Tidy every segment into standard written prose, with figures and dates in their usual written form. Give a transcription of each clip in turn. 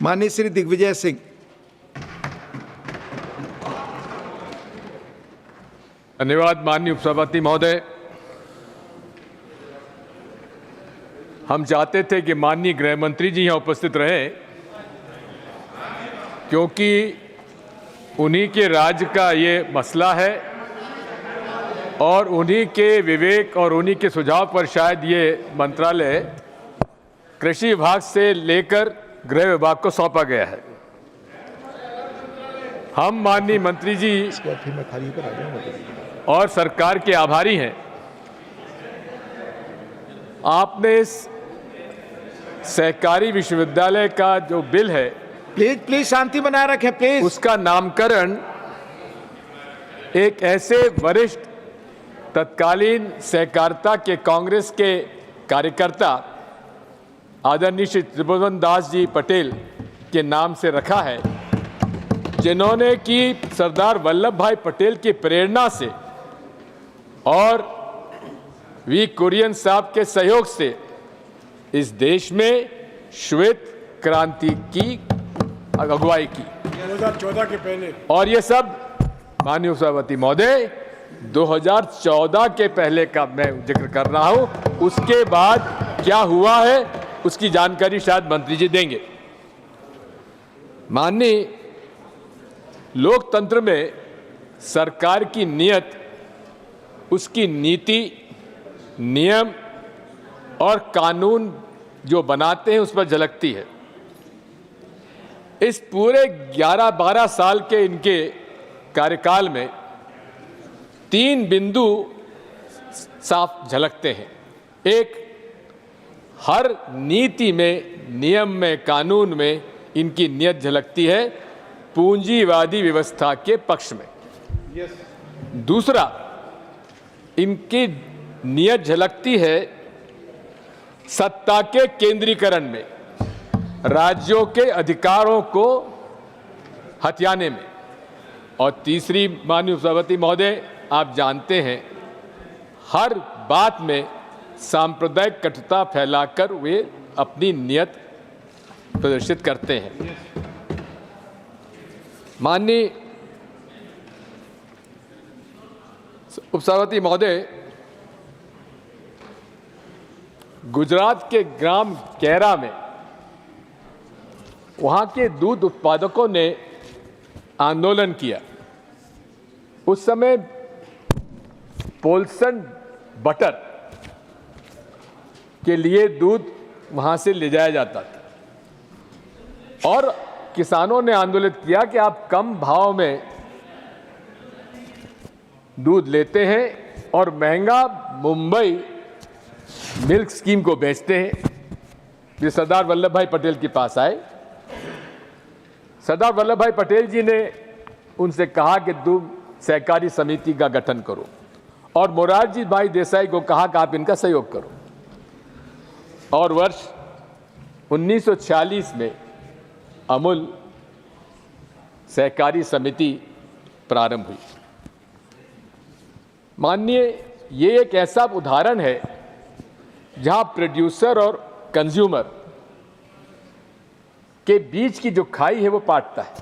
माननीय श्री दिग्विजय सिंह। धन्यवाद माननीय उपसभापति महोदय। हम चाहते थे कि माननीय गृह मंत्री जी यहाँ उपस्थित रहे, क्योंकि उन्हीं के राज्य का ये मसला है और उन्हीं के विवेक और उन्हीं के सुझाव पर शायद ये मंत्रालय कृषि विभाग से लेकर गृह विभाग को सौंपा गया है। हम माननीय मंत्री जी और सरकार के आभारी हैं। आपने इस सहकारी विश्वविद्यालय का जो बिल है, प्लीज शांति बनाए रखें प्लीज। उसका नामकरण एक ऐसे वरिष्ठ तत्कालीन सहकारिता के कांग्रेस के कार्यकर्ता आदरणीय श्री त्रिभुवन दास जी पटेल के नाम से रखा है, जिन्होंने कि सरदार वल्लभ भाई पटेल की प्रेरणा से और वी कुरियन साहब के सहयोग से इस देश में श्वेत क्रांति की अगुवाई की 2014 के पहले। और ये सब माननीय उपसभापति महोदय 2014 के पहले का मैं जिक्र कर रहा हूं। उसके बाद क्या हुआ है उसकी जानकारी शायद मंत्री जी देंगे। माननीय लोकतंत्र में सरकार की नीयत, उसकी नीति, नियम और कानून जो बनाते हैं उस पर झलकती है। इस पूरे 11-12 साल के इनके कार्यकाल में 3 बिंदु साफ झलकते हैं। एक, हर नीति में, नियम में, कानून में इनकी नीयत झलकती है पूंजीवादी व्यवस्था के पक्ष में। दूसरा, इनकी नीयत झलकती है सत्ता के केंद्रीकरण में, राज्यों के अधिकारों को हथियाने में। और तीसरी, माननीय उपसभापति महोदय, आप जानते हैं हर बात में सांप्रदायिक कटुता फैलाकर वे अपनी नीयत प्रदर्शित करते हैं। माननीय उपसभापति महोदय, गुजरात के ग्राम कैरा में वहां के दूध उत्पादकों ने आंदोलन किया। उस समय पोल्सन बटर के लिए दूध वहां से ले जाया जाता था और किसानों ने आंदोलित किया कि आप कम भाव में दूध लेते हैं और महंगा मुंबई मिल्क स्कीम को बेचते हैं। ये सरदार वल्लभ भाई पटेल के पास आए। सरदार वल्लभ भाई पटेल जी ने उनसे कहा कि दूध सहकारी समिति का गठन करो और मोरारजी भाई देसाई को कहा कि आप इनका सहयोग करो। और वर्ष 1946 में अमूल सहकारी समिति प्रारंभ हुई। माननीय, ये एक ऐसा उदाहरण है जहां प्रोड्यूसर और कंज्यूमर के बीच की जो खाई है वो पाटता है।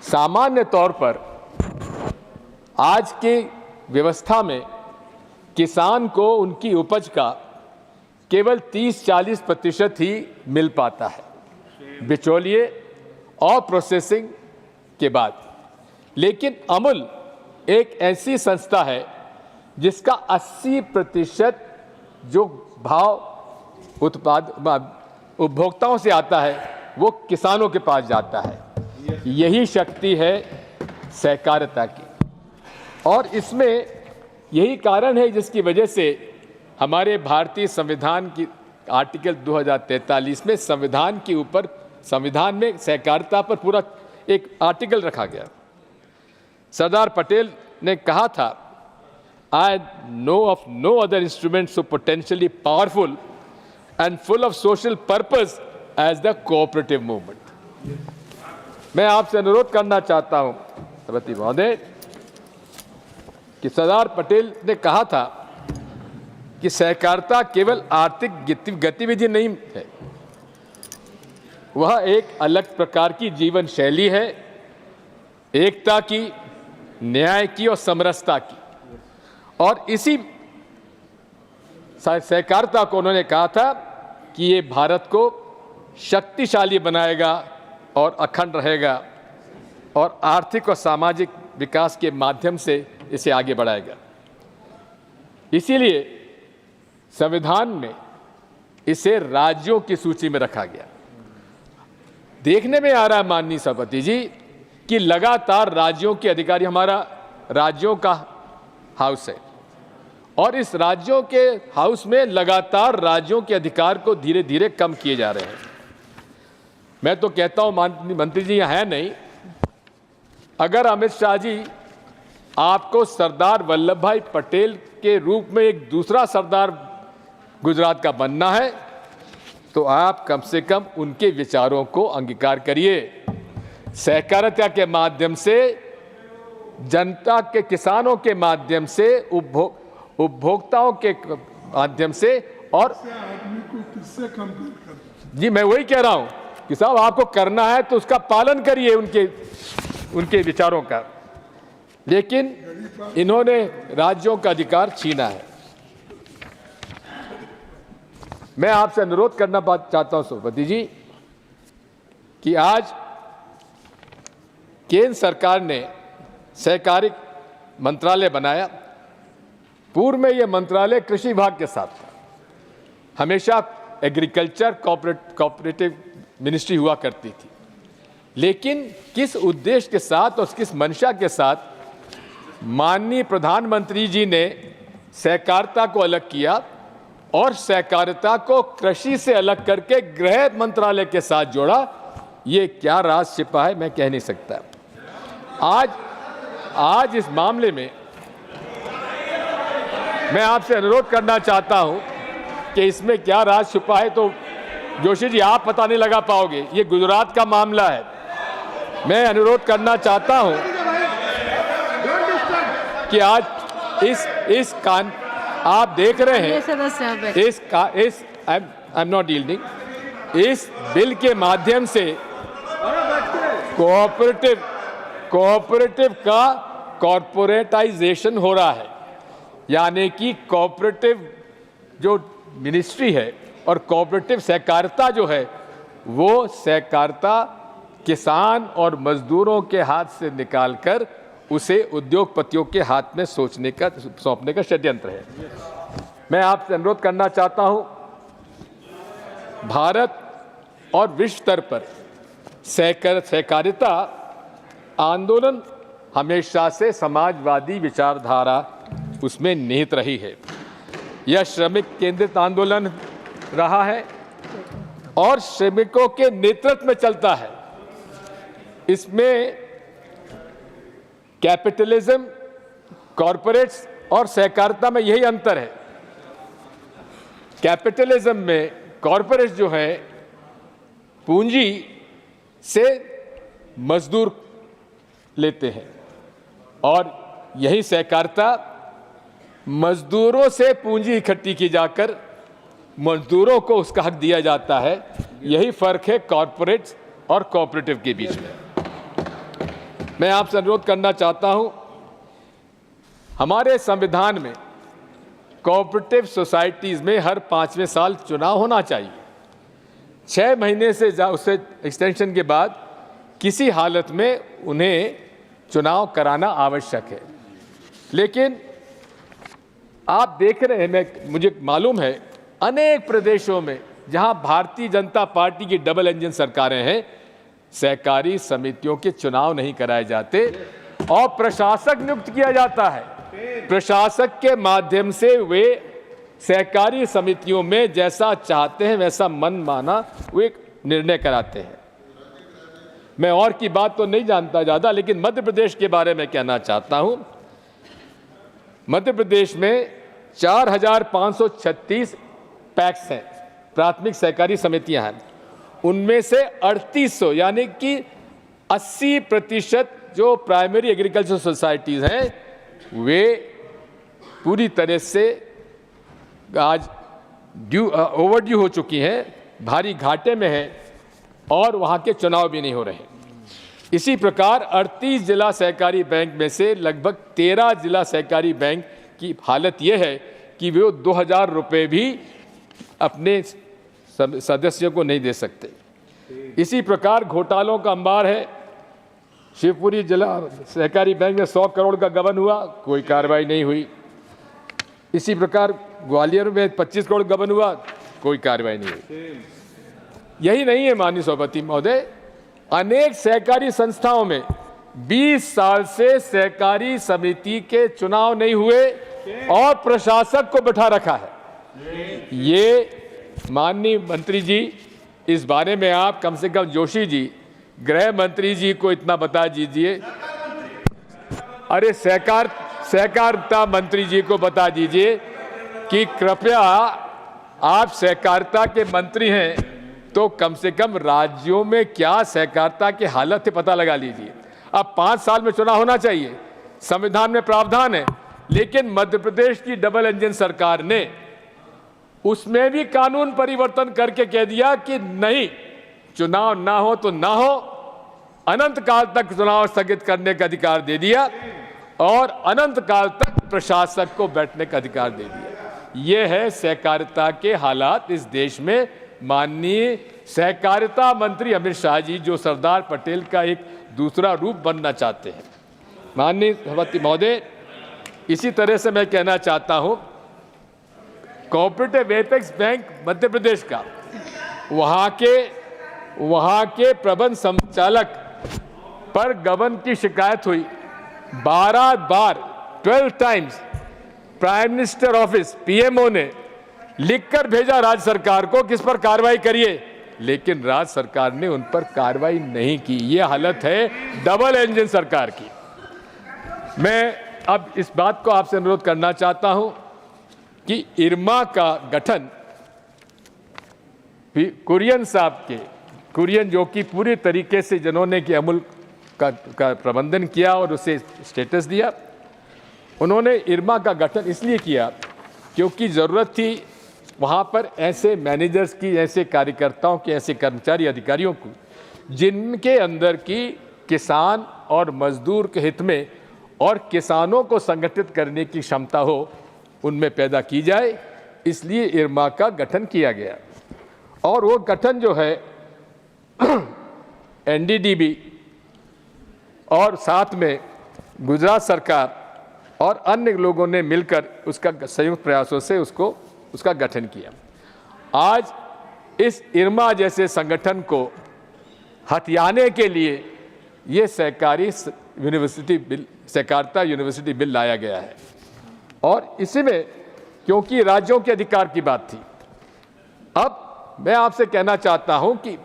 सामान्य तौर पर आज के व्यवस्था में किसान को उनकी उपज का केवल 30-40% ही मिल पाता है बिचौलिए और प्रोसेसिंग के बाद। लेकिन अमूल एक ऐसी संस्था है जिसका 80% जो भाव उपभोक्ताओं से आता है वो किसानों के पास जाता है। यही शक्ति है सहकारिता की और इसमें यही कारण है जिसकी वजह से हमारे भारतीय संविधान की आर्टिकल 2043 में संविधान में सहकारिता पर पूरा एक आर्टिकल रखा गया। सरदार पटेल ने कहा था, I know of no other instrument so potentially powerful and full of social purpose as the cooperative movement. मैं आपसे अनुरोध करना चाहता हूं सभापति महोदय कि सरदार पटेल ने कहा था कि सहकारिता केवल आर्थिक गतिविधि नहीं है, वह एक अलग प्रकार की जीवन शैली है, एकता की, न्याय की और समरसता की। और इसी सहकारिता को उन्होंने कहा था कि ये भारत को शक्तिशाली बनाएगा और अखंड रहेगा और आर्थिक और सामाजिक विकास के माध्यम से इसे आगे बढ़ाएगा। इसीलिए संविधान में इसे राज्यों की सूची में रखा गया। देखने में आ रहा है माननीय सभापति जी कि लगातार राज्यों के अधिकारी, हमारा राज्यों का हाउस है और इस राज्यों के हाउस में लगातार राज्यों के अधिकार को धीरे धीरे कम किए जा रहे हैं। मैं तो कहता हूं, माननीय मंत्री जी यहाँ है नहीं, अगर अमित शाह जी आपको सरदार वल्लभ भाई पटेल के रूप में एक दूसरा सरदार गुजरात का बनना है तो आप कम से कम उनके विचारों को अंगीकार करिए। सहकारिता के माध्यम से, जनता के, किसानों के माध्यम से, उपभोक्ताओं के माध्यम से, और आदमी को किससे कंपेयर करते? जी मैं वही कह रहा हूं कि साहब आपको करना है तो उसका पालन करिए, उनके विचारों का। लेकिन इन्होंने राज्यों का अधिकार छीना है। मैं आपसे अनुरोध करना चाहता हूं सभापति जी कि आज केंद्र सरकार ने सहकारी मंत्रालय बनाया। पूर्व में यह मंत्रालय कृषि विभाग के साथ था, हमेशा एग्रीकल्चर कोऑपरेटिव मिनिस्ट्री हुआ करती थी। लेकिन किस उद्देश्य के साथ और किस मंशा के साथ माननीय प्रधानमंत्री जी ने सहकारिता को अलग किया और सहकारिता को कृषि से अलग करके गृह मंत्रालय के साथ जोड़ा, ये क्या राज छिपा है मैं कह नहीं सकता। आज इस मामले में मैं आपसे अनुरोध करना चाहता हूं कि इसमें क्या राज छुपा है तो जोशी जी आप पता नहीं लगा पाओगे। ये गुजरात का मामला है। मैं अनुरोध करना चाहता हूं कि आज आप देख रहे हैं आई एम नॉट यील्डिंग, इस बिल के माध्यम से कोऑपरेटिव का कॉर्पोरेटाइजेशन हो रहा है, यानी कि कोऑपरेटिव जो मिनिस्ट्री है और कोऑपरेटिव सहकारिता जो है वो सहकारिता किसान और मजदूरों के हाथ से निकालकर उसे उद्योगपतियों के हाथ में सौंपने का षड्यंत्र है। मैं आपसे अनुरोध करना चाहता हूं, भारत और विश्व स्तर पर सहकारिता आंदोलन हमेशा से समाजवादी विचारधारा उसमें निहित रही है। यह श्रमिक केंद्रित आंदोलन रहा है और श्रमिकों के नेतृत्व में चलता है। इसमें कैपिटलिज्म, कॉरपोरेट्स और सहकारिता में यही अंतर है। कैपिटलिज्म में कॉरपोरेट्स जो है पूंजी से मजदूर लेते हैं और यही सहकारिता मजदूरों से पूंजी इकट्ठी की जाकर मजदूरों को उसका हक दिया जाता है। यही फर्क है कॉरपोरेट्स और कोऑपरेटिव के बीच में। मैं आपसे अनुरोध करना चाहता हूं, हमारे संविधान में कोऑपरेटिव सोसाइटीज में हर 5वें साल चुनाव होना चाहिए। 6 महीने से उससे एक्सटेंशन के बाद किसी हालत में उन्हें चुनाव कराना आवश्यक है। लेकिन आप देख रहे हैं, मुझे मालूम है अनेक प्रदेशों में जहां भारतीय जनता पार्टी की डबल इंजन सरकारें हैं, सहकारी समितियों के चुनाव नहीं कराए जाते और प्रशासक नियुक्त किया जाता है। प्रशासक के माध्यम से वे सहकारी समितियों में जैसा चाहते हैं वैसा मनमाना वे निर्णय कराते हैं। मैं और की बात तो नहीं जानता ज़्यादा, लेकिन मध्य प्रदेश के बारे में कहना चाहता हूं। मध्य प्रदेश में 4536 पैक्स हैं, प्राथमिक सहकारी समितियां हैं। उनमें से 3800 यानी कि 80% जो प्राइमरी एग्रीकल्चर सोसाइटीज़ हैं वे पूरी तरह से आज ओवरड्यू हो चुकी हैं, भारी घाटे में हैं और वहाँ के चुनाव भी नहीं हो रहे। इसी प्रकार 38 जिला सहकारी बैंक में से लगभग 13 जिला सहकारी बैंक की हालत यह है कि वे 2000 रुपये भी अपने सदस्यों को नहीं दे सकते। इसी प्रकार घोटालों का अंबार है। शिवपुरी जिला सहकारी बैंक में 100 करोड़ का गबन हुआ, कोई कार्रवाई नहीं हुई। इसी प्रकार ग्वालियर में 25 करोड़ गबन हुआ, कोई कार्रवाई नहीं हुई। यही नहीं है माननीय सभापति महोदय, अनेक सहकारी संस्थाओं में 20 साल से सहकारी समिति के चुनाव नहीं हुए और प्रशासक को बैठा रखा है। ये माननीय मंत्री जी, इस बारे में आप कम से कम जोशी जी, गृह मंत्री जी को इतना बता दीजिए, अरे सहकारिता मंत्री जी को बता दीजिए कि कृपया आप सहकारिता के मंत्री हैं तो कम से कम राज्यों में क्या सहकारिता की हालत है पता लगा लीजिए। अब 5 साल में चुनाव होना चाहिए, संविधान में प्रावधान है, लेकिन मध्य प्रदेश की डबल इंजन सरकार ने उसमें भी कानून परिवर्तन करके कह दिया कि नहीं, चुनाव ना हो तो ना हो, अनंत काल तक चुनाव स्थगित करने का अधिकार दे दिया और अनंत काल तक प्रशासक को बैठने का अधिकार दे दिया। ये है सहकारिता के हालात इस देश में। माननीय सहकारिता मंत्री अमित शाह जी जो सरदार पटेल का एक दूसरा रूप बनना चाहते हैं। माननीय सभापति महोदय, इसी तरह से मैं कहना चाहता हूं, cooperative apex bank Madhya Pradesh का वहां के प्रबंध संचालक पर गबन की शिकायत हुई। 12 बार 12 times prime minister office PMO ने लिखकर भेजा राज्य सरकार को किस पर कार्रवाई करिए, लेकिन राज्य सरकार ने उन पर कार्रवाई नहीं की। ये हालत है डबल इंजन सरकार की। मैं अब इस बात को आपसे अनुरोध करना चाहता हूं कि इरमा का गठन कुरियन साहब के, कुरियन जो कि पूरी तरीके से जिन्होंने कि अमूल का प्रबंधन किया और उसे स्टेटस दिया, उन्होंने इरमा का गठन इसलिए किया क्योंकि ज़रूरत थी वहाँ पर ऐसे मैनेजर्स की, ऐसे कार्यकर्ताओं के, ऐसे कर्मचारी अधिकारियों को जिनके अंदर की किसान और मजदूर के हित में और किसानों को संगठित करने की क्षमता हो, उनमें पैदा की जाए। इसलिए इरमा का गठन किया गया और वो गठन जो है एनडीडीबी और साथ में गुजरात सरकार और अन्य लोगों ने मिलकर उसका संयुक्त प्रयासों से उसका गठन किया। आज इस इरमा जैसे संगठन को हथियाने के लिए ये सहकारिता यूनिवर्सिटी बिल लाया गया है और इसी में क्योंकि राज्यों के अधिकार की बात थी। अब मैं आपसे कहना चाहता हूं कि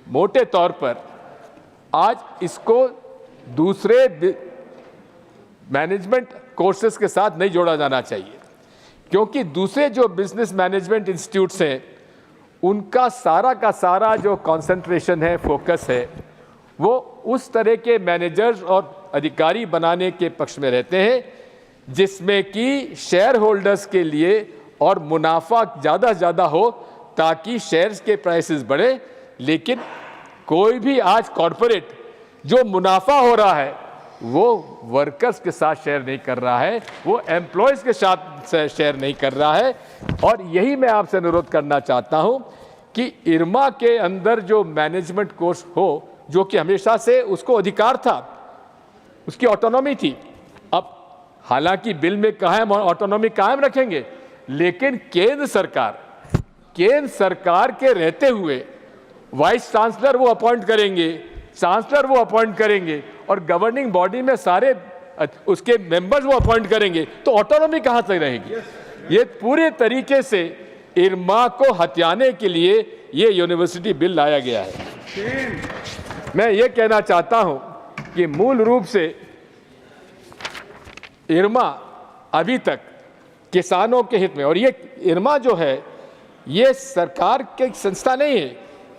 मोटे तौर पर आज इसको दूसरे मैनेजमेंट कोर्सेज के साथ नहीं जोड़ा जाना चाहिए, क्योंकि दूसरे जो बिजनेस मैनेजमेंट इंस्टीट्यूट्स हैं उनका सारा का सारा जो कंसंट्रेशन है, फोकस है, वो उस तरह के मैनेजर्स और अधिकारी बनाने के पक्ष में रहते हैं जिसमें कि शेयर होल्डर्स के लिए और मुनाफा ज़्यादा से ज़्यादा हो ताकि शेयर्स के प्राइसेस बढ़े। लेकिन कोई भी आज कॉरपोरेट जो मुनाफा हो रहा है वो वर्कर्स के साथ शेयर नहीं कर रहा है, वो एम्प्लॉयज़ के साथ शेयर नहीं कर रहा है। और यही मैं आपसे अनुरोध करना चाहता हूं कि इरमा के अंदर जो मैनेजमेंट कोर्स हो, जो कि हमेशा से उसको अधिकार था, उसकी ऑटोनॉमी थी। अब हालांकि बिल में कहा है ऑटोनॉमी कायम रखेंगे, लेकिन केंद्र सरकार के रहते हुए वाइस चांसलर वो अपॉइंट करेंगे, चांसलर वो अपॉइंट करेंगे और गवर्निंग बॉडी में सारे उसके मेंबर्स वो अपॉइंट करेंगे, तो ऑटोनॉमी कहां से रहेगी। ये पूरे तरीके से इरमा को हथियाने के लिए ये यूनिवर्सिटी बिल लाया गया है। मैं ये कहना चाहता हूं कि मूल रूप से इरमा अभी तक किसानों के हित में, और ये इरमा जो है ये सरकार की संस्था नहीं है,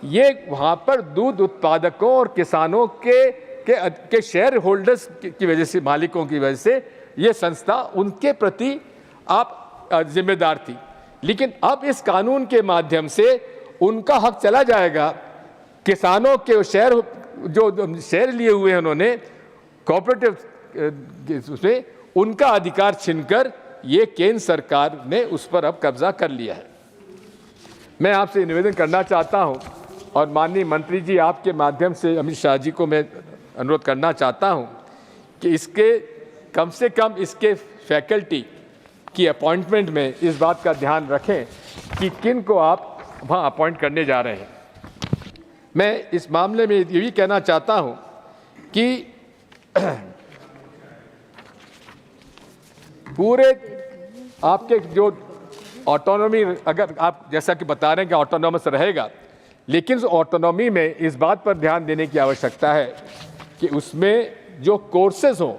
ये वहाँ पर दूध उत्पादकों और किसानों के शेयर होल्डर्स की वजह से, मालिकों की वजह से ये संस्था उनके प्रति आप जिम्मेदार थी। लेकिन अब इस कानून के माध्यम से उनका हक चला जाएगा किसानों के शेयर जो शेयर लिए हुए हैं उन्होंने कोऑपरेटिव उसमें, उनका अधिकार छीनकर ये केंद्र सरकार ने उस पर अब कब्जा कर लिया है। मैं आपसे निवेदन करना चाहता हूं और माननीय मंत्री जी आपके माध्यम से अमित शाह जी को मैं अनुरोध करना चाहता हूं कि इसके कम से कम इसके फैकल्टी की अपॉइंटमेंट में इस बात का ध्यान रखें कि किन को आप वहाँ अपॉइंट करने जा रहे हैं। मैं इस मामले में ये भी कहना चाहता हूं कि पूरे आपके जो ऑटोनॉमी, अगर आप जैसा कि बता रहे हैं कि ऑटोनॉमस रहेगा, लेकिन उस ऑटोनॉमी में इस बात पर ध्यान देने की आवश्यकता है कि उसमें जो कोर्सेज हों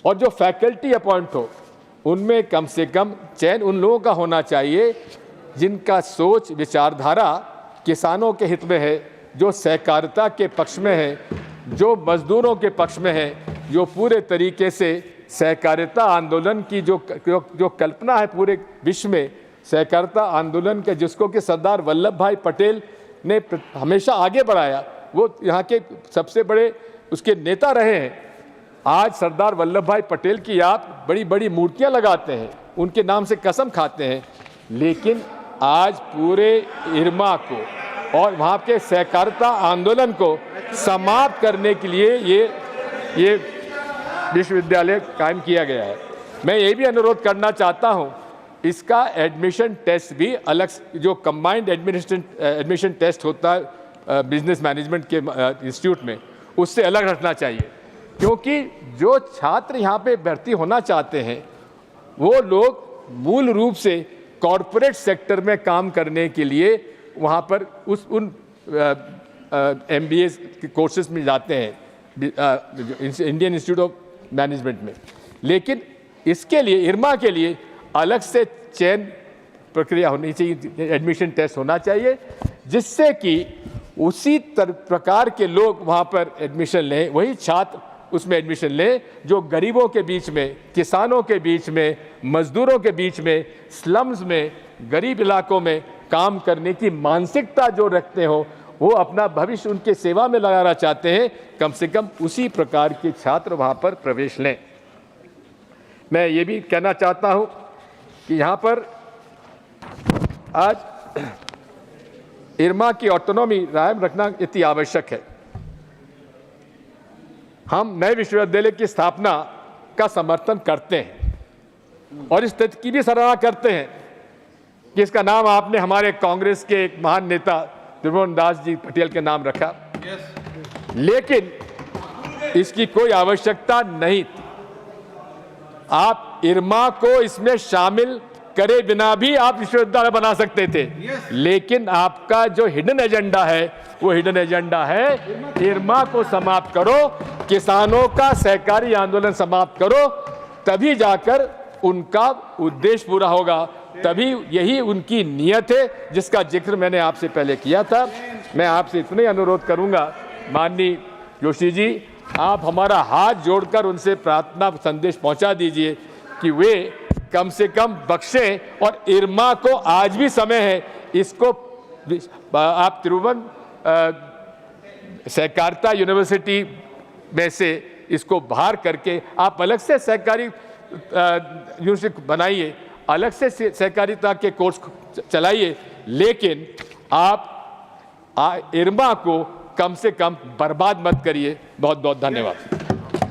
और जो फैकल्टी अपॉइंट हो, उनमें कम से कम चयन उन लोगों का होना चाहिए जिनका सोच विचारधारा किसानों के हित में है, जो सहकारिता के पक्ष में है, जो मजदूरों के पक्ष में है, जो पूरे तरीके से सहकारिता आंदोलन की जो कल्पना है पूरे विश्व में, सहकारिता आंदोलन के जिसको कि सरदार वल्लभ भाई पटेल ने हमेशा आगे बढ़ाया, वो यहाँ के सबसे बड़े उसके नेता रहे हैं। आज सरदार वल्लभ भाई पटेल की आप बड़ी बड़ी मूर्तियां लगाते हैं, उनके नाम से कसम खाते हैं, लेकिन आज पूरे इरमा को और वहाँ के सहकारिता आंदोलन को समाप्त करने के लिए ये विश्वविद्यालय कायम किया गया है। मैं ये भी अनुरोध करना चाहता हूँ, इसका एडमिशन टेस्ट भी अलग, जो कंबाइंड एडमिशन टेस्ट होता है बिजनेस मैनेजमेंट के इंस्टीट्यूट में, उससे अलग रखना चाहिए, क्योंकि जो छात्र यहाँ पे भर्ती होना चाहते हैं वो लोग मूल रूप से कॉरपोरेट सेक्टर में काम करने के लिए वहाँ पर उन MBA के कोर्सेज में जाते हैं, इंडियन इंस्टीट्यूट ऑफ मैनेजमेंट में। लेकिन इसके लिए इरमा के लिए अलग से चयन प्रक्रिया होनी चाहिए, एडमिशन टेस्ट होना चाहिए, जिससे कि उसी प्रकार के लोग वहाँ पर एडमिशन लें, वही छात्र उसमें एडमिशन लें जो गरीबों के बीच में, किसानों के बीच में, मजदूरों के बीच में, स्लम्स में, गरीब इलाकों में काम करने की मानसिकता जो रखते हो, वो अपना भविष्य उनके सेवा में लगाना चाहते हैं, कम से कम उसी प्रकार के छात्र वहाँ पर प्रवेश लें। मैं ये भी कहना चाहता हूँ कि यहाँ पर आज इरमा की ऑटोनॉमी कायम रखना इतनी आवश्यक है। हम नए विश्वविद्यालय की स्थापना का समर्थन करते हैं और इस तथ्य की भी सराहना करते हैं कि इसका नाम आपने हमारे कांग्रेस के एक महान नेता त्रिभुवन दास जी पटेल के नाम रखा, लेकिन इसकी कोई आवश्यकता नहीं थी। आप इरमा को इसमें शामिल करे बिना भी आप विश्वविद्यालय बना सकते थे, लेकिन आपका जो हिडन एजेंडा है वो हिडन एजेंडा है इरमा को समाप्त करो, किसानों का सहकारी आंदोलन समाप्त करो, तभी जाकर उनका उद्देश्य पूरा होगा, तभी यही उनकी नीयत है जिसका जिक्र मैंने आपसे पहले किया था। मैं आपसे इतना ही अनुरोध करूंगा, माननीय जोशी जी, आप हमारा हाथ जोड़कर उनसे प्रार्थना संदेश पहुंचा दीजिए कि वे कम से कम बख्शें और इरमा को आज भी समय है, इसको आप त्रिभुवन सहकारिता यूनिवर्सिटी में से इसको बाहर करके आप अलग से सहकारी यूनिवर्सिटी बनाइए, अलग से सहकारिता के कोर्स चलाइए, लेकिन आप इरमा को कम से कम बर्बाद मत करिए। बहुत बहुत धन्यवाद।